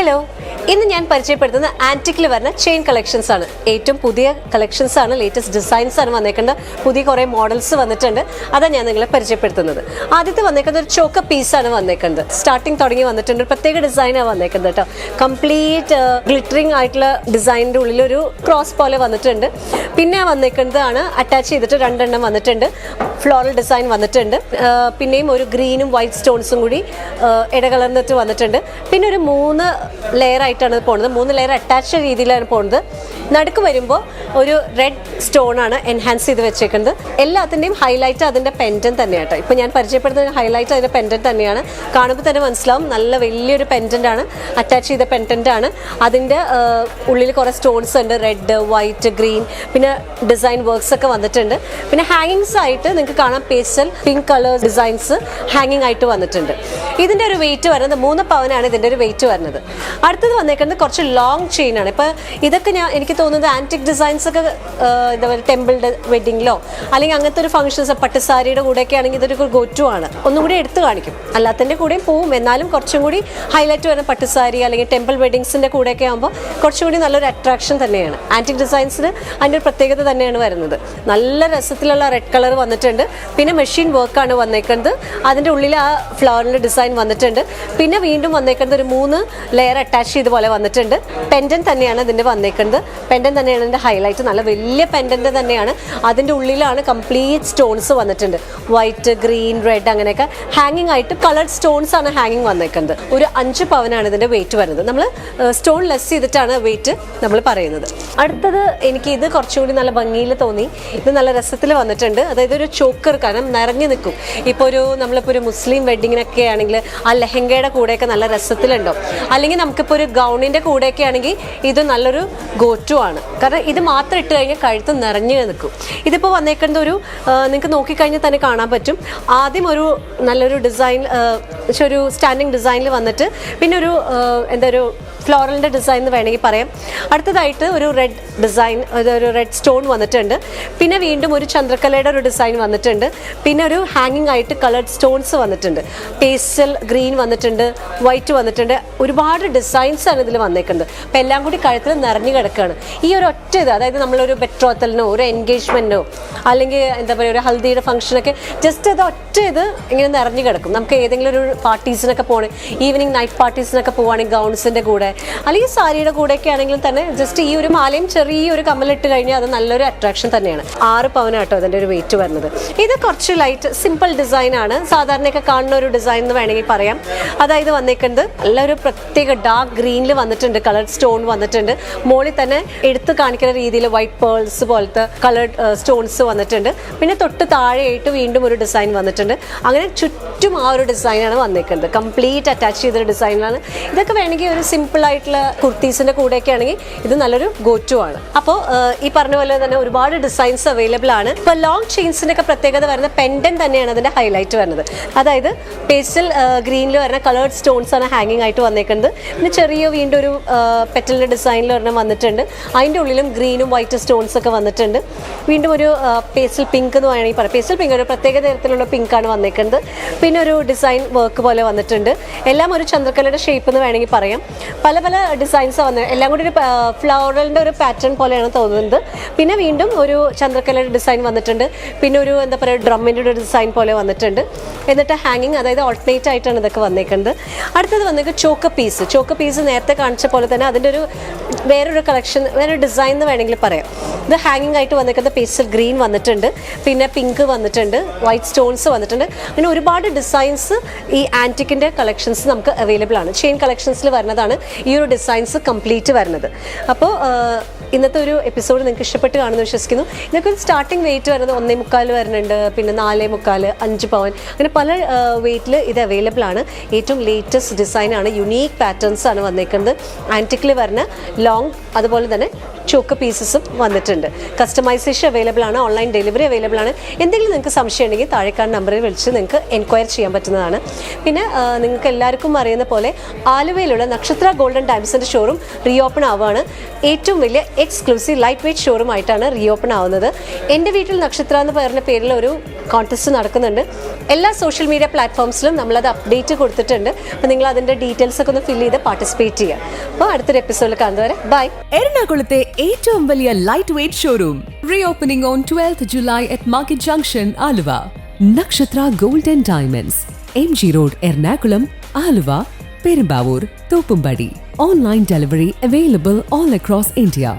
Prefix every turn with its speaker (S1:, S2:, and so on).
S1: Hello, ഇന്ന് ഞാൻ പരിചയപ്പെടുത്തുന്ന ആന്റിക്കിൽ വരുന്ന ചെയിൻ കളക്ഷൻസ് ആണ്. ഏറ്റവും പുതിയ കളക്ഷൻസ് ആണ്, ലേറ്റസ്റ്റ് ഡിസൈൻസ് ആണ് വന്നേക്കുന്നത്. പുതിയ കുറേ മോഡൽസ് വന്നിട്ടുണ്ട്, അതാണ് ഞാൻ നിങ്ങളെ പരിചയപ്പെടുത്തുന്നത്. ആദ്യത്തെ വന്നേക്കുന്നത് ഒരു ചോക്ക പീസാണ് വന്നേക്കുന്നത്. സ്റ്റാർട്ടിങ് തുടങ്ങി വന്നിട്ടുണ്ട്, ഒരു പ്രത്യേക ഡിസൈനാണ് വന്നേക്കുന്നത് കേട്ടോ. കംപ്ലീറ്റ് ഗ്ലിറ്ററിങ് ആയിട്ടുള്ള ഡിസൈനിൻ്റെ ഉള്ളിലൊരു ക്രോസ് പോലെ വന്നിട്ടുണ്ട്. പിന്നെ വന്നേക്കുന്നതാണ് അറ്റാച്ച് ചെയ്തിട്ട് രണ്ടെണ്ണം വന്നിട്ടുണ്ട്, ഫ്ലോറൽ ഡിസൈൻ വന്നിട്ടുണ്ട്. പിന്നെയും ഒരു ഗ്രീനും വൈറ്റ് സ്റ്റോൺസും കൂടി ഇടകലർന്നിട്ട് വന്നിട്ടുണ്ട്. പിന്നെ ഒരു 3 ലെയർ ആയിട്ടാണ് പോകുന്നത്, 3 ലെയർ അറ്റാച്ച് രീതിയിലാണ് പോകുന്നത്. നടുക്ക് വരുമ്പോൾ ഒരു റെഡ് സ്റ്റോൺ ആണ് എൻഹാൻസ് ചെയ്ത് വെച്ചേക്കുന്നത്. എല്ലാത്തിൻ്റെയും ഹൈലൈറ്റ് അതിൻ്റെ പെൻഡൻറ്റ് തന്നെയാട്ടോ. ഇപ്പോൾ ഞാൻ പരിചയപ്പെടുന്ന ഹൈലൈറ്റ് അതിൻ്റെ പെൻഡൻറ്റ് തന്നെയാണ്. കാണുമ്പോൾ തന്നെ മനസ്സിലാവും, നല്ല വലിയൊരു പെൻഡൻ്റ് ആണ്, അറ്റാച്ച് ചെയ്ത പെൻഡൻ്റ് ആണ്. അതിൻ്റെ ഉള്ളിൽ കുറേ സ്റ്റോൺസ് ഉണ്ട്, റെഡ്, വൈറ്റ്, ഗ്രീൻ, പിന്നെ ഡിസൈൻ വർക്ക്സ് ഒക്കെ വന്നിട്ടുണ്ട്. പിന്നെ ഹാങ്ങിങ്സ് ആയിട്ട് നിങ്ങൾക്ക് കാണാം, പേസ്റ്റൽ പിങ്ക് കളർ ഡിസൈൻസ് ഹാങ്ങിങ് ആയിട്ട് വന്നിട്ടുണ്ട്. ഇതിൻ്റെ ഒരു വെയിറ്റ് വരുന്നത് 3 പവനാണ് ഇതിൻ്റെ ഒരു വെയിറ്റ് വരുന്നത്. അടുത്തത് വന്നേക്കുന്നത് കുറച്ച് ലോങ് ചെയിൻ ആണ്. ഇപ്പോൾ ഇതൊക്കെ എനിക്ക് തോന്നുന്നത് ആൻറ്റിക് ഡിസൈൻസ് ഒക്കെ എന്താ പറയുക, ടെമ്പിളിൻ്റെ വെഡിങ്ങിലോ അല്ലെങ്കിൽ അങ്ങനത്തെ ഒരു ഫംഗ്ഷൻസ്, പട്ടുസാരിയുടെ കൂടെയൊക്കെ ആണെങ്കിൽ ഇതൊരു ഗോറ്റു ആണ്. ഒന്നും കൂടി എടുത്ത് കാണിക്കും, അല്ലാത്തതിൻ്റെ കൂടെയും പോവും. എന്നാലും കുറച്ചും കൂടി ഹൈലൈറ്റ് വരുന്ന പട്ടുസാരി അല്ലെങ്കിൽ ടെമ്പിൾ വെഡിങ്സിൻ്റെ കൂടെയൊക്കെ ആകുമ്പോൾ കുറച്ചും കൂടി നല്ലൊരു അട്രാക്ഷൻ തന്നെയാണ്. ആൻറ്റിക് ഡിസൈൻസിന് അതിൻ്റെ ഒരു പ്രത്യേകത തന്നെയാണ് വരുന്നത്. നല്ല രസത്തിലുള്ള റെഡ് കളർ വന്നിട്ടുണ്ട്. പിന്നെ മെഷീൻ വർക്കാണ് വന്നേക്കുന്നത്. അതിൻ്റെ ഉള്ളിൽ ആ ഫ്ലവറിൻ്റെ ഡിസൈൻ വന്നിട്ടുണ്ട്. പിന്നെ വീണ്ടും വന്നേക്കുന്നത് ഒരു 3 ലെയർ അറ്റാച്ച് ചെയ്ത പോലെ വന്നിട്ടുണ്ട്. പെൻഡൻറ്റ് തന്നെയാണ് ഇതിൻ്റെ വന്നേക്കുന്നത്. പെൻഡൻറ്റ് തന്നെയാണ് ഇതിൻ്റെ ഹൈലൈറ്റ്. നല്ല വലിയ പെൻഡൻറ്റ് തന്നെയാണ്. അതിൻ്റെ ഉള്ളിലാണ് കംപ്ലീറ്റ് സ്റ്റോൺസ് വന്നിട്ടുണ്ട്, വൈറ്റ്, ഗ്രീൻ, റെഡ്, അങ്ങനെയൊക്കെ ഹാങ്ങിങ് ആയിട്ട് കളർഡ് സ്റ്റോൺസ് ആണ് ഹാങ്ങിങ് വന്നേക്കുന്നത്. ഒരു 5 പവനാണ് ഇതിൻ്റെ വെയിറ്റ് വരുന്നത്. നമ്മൾ സ്റ്റോൺ ലെസ് ചെയ്തിട്ടാണ് വെയിറ്റ് നമ്മൾ പറയുന്നത്. അടുത്തത് എനിക്ക് ഇത് കുറച്ചുകൂടി നല്ല ഭംഗിയിൽ തോന്നി. ഇത് നല്ല രസത്തിൽ വന്നിട്ടുണ്ട്. അതായത് ഒരു ചോക്കർ, കാരണം നിറഞ്ഞു നിൽക്കും. ഇപ്പോൾ നമ്മളിപ്പോൾ ഒരു മുസ്ലിം വെഡിങ്ങിനൊക്കെ ആണെങ്കിൽ ആ ലെഹങ്കയുടെ കൂടെയൊക്കെ നല്ല രസത്തിലുണ്ടാവും. അല്ലെങ്കിൽ നമുക്കിപ്പോൾ ഒരു ഗൗണിൻ്റെ കൂടെയൊക്കെ ആണെങ്കിൽ ഇത് നല്ലൊരു ഗോറ്റു ആണ്. കാരണം ഇത് മാത്രം ഇട്ട് കഴിഞ്ഞാൽ കഴുത്ത് നിറഞ്ഞു നിൽക്കും. ഇതിപ്പോൾ വന്നേക്കുന്നത് നിങ്ങൾക്ക് നോക്കിക്കഴിഞ്ഞാൽ തന്നെ കാണാൻ പറ്റും. ആദ്യം ഒരു നല്ലൊരു ഡിസൈൻ, ഒരു സ്റ്റാൻഡിങ് ഡിസൈനിൽ വന്നിട്ട് പിന്നെ ഒരു ഒരു ഫ്ലോറലിൻ്റെ ഡിസൈൻ എന്ന് വേണമെങ്കിൽ പറയാം. അടുത്തതായിട്ട് ഒരു റെഡ് ഡിസൈൻ, ഒരു റെഡ് സ്റ്റോൺ വന്നിട്ടുണ്ട്. പിന്നെ വീണ്ടും ഒരു ചന്ദ്രക്കലയുടെ ഒരു ഡിസൈൻ വന്നിട്ടുണ്ട്. പിന്നെ ഒരു ഹാങ്ങിങ് ആയിട്ട് കളർഡ് സ്റ്റോൺസ് വന്നിട്ടുണ്ട്. പേസ്റ്റൽ ഗ്രീൻ വന്നിട്ടുണ്ട്, വൈറ്റ് വന്നിട്ടുണ്ട്. ഒരുപാട് ഡിസൈൻസ് ആണ് ഇതിൽ വന്നേക്കുന്നത്. അപ്പോൾ എല്ലാം കൂടി കഴുത്തിൽ നിറഞ്ഞു കിടക്കുകയാണ്. ഈ ഒരു ഒറ്റ ഇത്, അതായത് നമ്മളൊരു ബെട്രോത്തലിനോ ഒരു എൻഗേജ്മെൻറ്റോ അല്ലെങ്കിൽ എന്താ പറയുക ഒരു ഹൽദിയുടെ ഫംഗ്ഷനൊക്കെ ജസ്റ്റ് ഇത് ഒറ്റ ഇത് ഇങ്ങനെ നിറഞ്ഞു കിടക്കും. നമുക്ക് ഏതെങ്കിലും ഒരു പാർട്ടീസിനൊക്കെ പോകണേ, ഈവനിങ് നൈറ്റ് പാർട്ടീസിനൊക്കെ പോവുകയാണെങ്കിൽ ഗൗൺസിൻ്റെ കൂടെ അല്ലെങ്കിൽ സാരിയുടെ കൂടെയൊക്കെ ആണെങ്കിലും തന്നെ ജസ്റ്റ് ഈ ഒരു മാലയും ചെറിയൊരു കമ്മലിട്ട് കഴിഞ്ഞാൽ അത് നല്ലൊരു അട്രാക്ഷൻ തന്നെയാണ്. 6 പവനാട്ടോ അതിൻ്റെ ഒരു വെയിറ്റ് വരുന്നത്. ഇത് കുറച്ച് ലൈറ്റ് സിമ്പിൾ ഡിസൈനാണ്, സാധാരണയൊക്കെ കാണുന്ന ഒരു ഡിസൈൻ എന്ന് വേണമെങ്കിൽ പറയാം. അതായത് വന്നേക്കുന്നത് നല്ലൊരു പ്രത്യേക ഡാർക്ക് ഗ്രീനിൽ വന്നിട്ടുണ്ട്, കളർ സ്റ്റോൺ വന്നിട്ടുണ്ട്. മുകളിൽ തന്നെ എടുത്ത് കാണിക്കുന്ന രീതിയിൽ വൈറ്റ് പേൾസ് പോലത്തെ കളർഡ് സ്റ്റോൺസ് വന്നിട്ടുണ്ട്. പിന്നെ തൊട്ട് താഴെയായിട്ട് വീണ്ടും ഒരു ഡിസൈൻ വന്നിട്ടുണ്ട്. അങ്ങനെ ചുറ്റും ആ ഒരു ഡിസൈനാണ് വന്നേക്കുന്നത്. കംപ്ലീറ്റ് അറ്റാച്ച് ചെയ്തൊരു ഡിസൈനാണ്. ഇതൊക്കെ വേണമെങ്കിൽ ഒരു സിമ്പിൾ ആയിട്ടുള്ള കുർത്തീസിൻ്റെ കൂടെയൊക്കെ ആണെങ്കിൽ ഇത് നല്ലൊരു ഗോറ്റു ആണ്. അപ്പോൾ ഈ പറഞ്ഞ പോലെ തന്നെ ഒരുപാട് ഡിസൈൻസ് അവൈലബിൾ ആണ്. ഇപ്പോൾ ലോങ് ചെയിൻസിൻ്റെ ഒക്കെ പ്രത്യേകത വരുന്ന പെൻഡൻറ്റ് തന്നെയാണ് അതിൻ്റെ ഹൈലൈറ്റ് വരുന്നത്. അതായത് പേസ്റ്റൽ ഗ്രീനിൽ വരുന്ന കളേർഡ് സ്റ്റോൺസ് ആണ് ഹാങ്ങിങ് ആയിട്ട് വന്നേക്കുന്നത്. പിന്നെ ചെറിയ വീണ്ടും ഒരു പെറ്റലിൻ്റെ ഡിസൈനിൽ ഒരെണ്ണം വന്നിട്ടുണ്ട്. അതിൻ്റെ ഉള്ളിലും ഗ്രീനും വൈറ്റ് സ്റ്റോൺസ് ഒക്കെ വന്നിട്ടുണ്ട്. വീണ്ടും ഒരു പേസ്റ്റൽ പിങ്ക് എന്ന് വേണമെങ്കിൽ പറയാം. പേസ്റ്റൽ പിങ്ക് ഒരു പ്രത്യേക തരത്തിലുള്ള പിങ്കാണ് വന്നേക്കുന്നത്. പിന്നെ ഒരു ഡിസൈൻ വർക്ക് പോലെ വന്നിട്ടുണ്ട്. എല്ലാം ഒരു ചന്ദ്രക്കലയുടെ ഷേപ്പ് എന്ന് വേണമെങ്കിൽ പറയാം. പല പല ഡിസൈൻസ് വന്നത്, എല്ലാം കൂടി ഒരു ഫ്ലവറിൻ്റെ ഒരു പാറ്റേൺ പോലെയാണ് തോന്നുന്നത്. പിന്നെ വീണ്ടും ഒരു ചന്ദ്രക്കലയുടെ ഡിസൈൻ വന്നിട്ടുണ്ട്. പിന്നെ ഒരു എന്താ പറയുക ഡ്രമ്മിൻ്റെ ഒരു ഡിസൈൻ പോലെ വന്നിട്ടുണ്ട്. എന്നിട്ട് ഹാങ്ങിങ്, അതായത് ഓൾട്ടർനേറ്റ് ആയിട്ടാണ് ഇതൊക്കെ വന്നേക്കുന്നത്. അടുത്തത് വന്നേക്കുന്നത് ചോക്ക പീസ്. ചോക്ക പീസ് നേരത്തെ കാണിച്ച പോലെ തന്നെ അതിൻ്റെ ഒരു വേറൊരു കളക്ഷൻ, വേറൊരു ഡിസൈൻ എന്ന് വേണമെങ്കിൽ പറയാം. ഇത് ഹാങ്ങിങ് ആയിട്ട് വന്നേക്കുന്നത് പേസ്റ്റൽ ഗ്രീൻ വന്നിട്ടുണ്ട്. പിന്നെ പിങ്ക് വന്നിട്ടുണ്ട്, വൈറ്റ് സ്റ്റോൺസ് വന്നിട്ടുണ്ട്. അങ്ങനെ ഒരുപാട് ഡിസൈൻസ് ഈ ആൻറ്റിക്കിൻ്റെ കളക്ഷൻസ് നമുക്ക് അവൈലബിൾ ആണ്. ചെയിൻ കളക്ഷൻസിൽ വരുന്നതാണ് ഈ ഒരു ഡിസൈൻസ് കംപ്ലീറ്റ് വരുന്നത്. അപ്പോൾ ഇന്നത്തെ ഒരു എപ്പിസോഡ് നിങ്ങൾക്ക് ഇഷ്ടപ്പെട്ട് കാണുമെന്ന് വിശ്വസിക്കുന്നു. ഇതൊക്കെ ഒരു സ്റ്റാർട്ടിംഗ് വെയിറ്റ് വരുന്നത് 1.25 വരുന്നുണ്ട്, പിന്നെ 4.25, 5 പവൻ, അങ്ങനെ പല വെയിറ്റിൽ ഇത് അവൈലബിൾ ആണ്. ഏറ്റവും ലേറ്റസ്റ്റ് ഡിസൈനാണ്, യുണീക്ക് പാറ്റേൺസ് ആണ് വന്നേക്കുന്നത്. ആൻറ്റിക്കിൽ വരുന്ന ലോങ്, അതുപോലെ തന്നെ ചോക്ക് പീസസും വന്നിട്ടുണ്ട്. കസ്റ്റമൈസേഷൻ അവൈലബിൾ ആണ്, ഓൺലൈൻ ഡെലിവറി അവൈലബിൾ ആണ്. എന്തെങ്കിലും നിങ്ങൾക്ക് സംശയം ഉണ്ടെങ്കിൽ താഴെക്കാട് നമ്പറിൽ വിളിച്ച് നിങ്ങൾക്ക് എൻക്വയറി ചെയ്യാൻ പറ്റുന്നതാണ്. പിന്നെ നിങ്ങൾക്ക് എല്ലാവർക്കും അറിയുന്ന പോലെ ആലുവയിലുള്ള നക്ഷത്ര ഗോൾഡൻ ഡയമണ്ട്സിൻ്റെ ഷോറൂം റീഓപ്പൺ ആവുകയാണ്. ഏറ്റവും വലിയ എക്സ്ക്ലൂസീവ് ലൈറ്റ് വെയ്റ്റ് ഷോറൂം ആയിട്ടാണ് റീഓപ്പൺ ആവുന്നത്. എൻ്റെ വീട്ടിൽ നക്ഷത്ര എന്ന് പറഞ്ഞ പേരിൽ ഒരു കോൺടെസ്റ്റ് നടക്കുന്നുണ്ട്. എല്ലാ സോഷ്യൽ മീഡിയ പ്ലാറ്റ്ഫോംസിലും നമ്മളത് അപ്ഡേറ്റ് കൊടുത്തിട്ടുണ്ട്. അപ്പോൾ നിങ്ങൾ അതിൻ്റെ ഡീറ്റെയിൽസ് ഒക്കെ ഒന്ന് ഫില്ല് ചെയ്ത് പാർട്ടിസിപ്പേറ്റ് ചെയ്യുക. അപ്പോൾ അടുത്തൊരു എപ്പിസോഡിൽ കാണുന്നവരെ ബൈ.
S2: എറണാകുളത്തെ ഏറ്റവും വലിയ light weight showroom reopening on 12th July at Market Junction, Aluva. Nakshatra golden diamonds, MG road, Ernakulam, Aluva, Perumbavoor, Thoppumpady. Online delivery available all across India.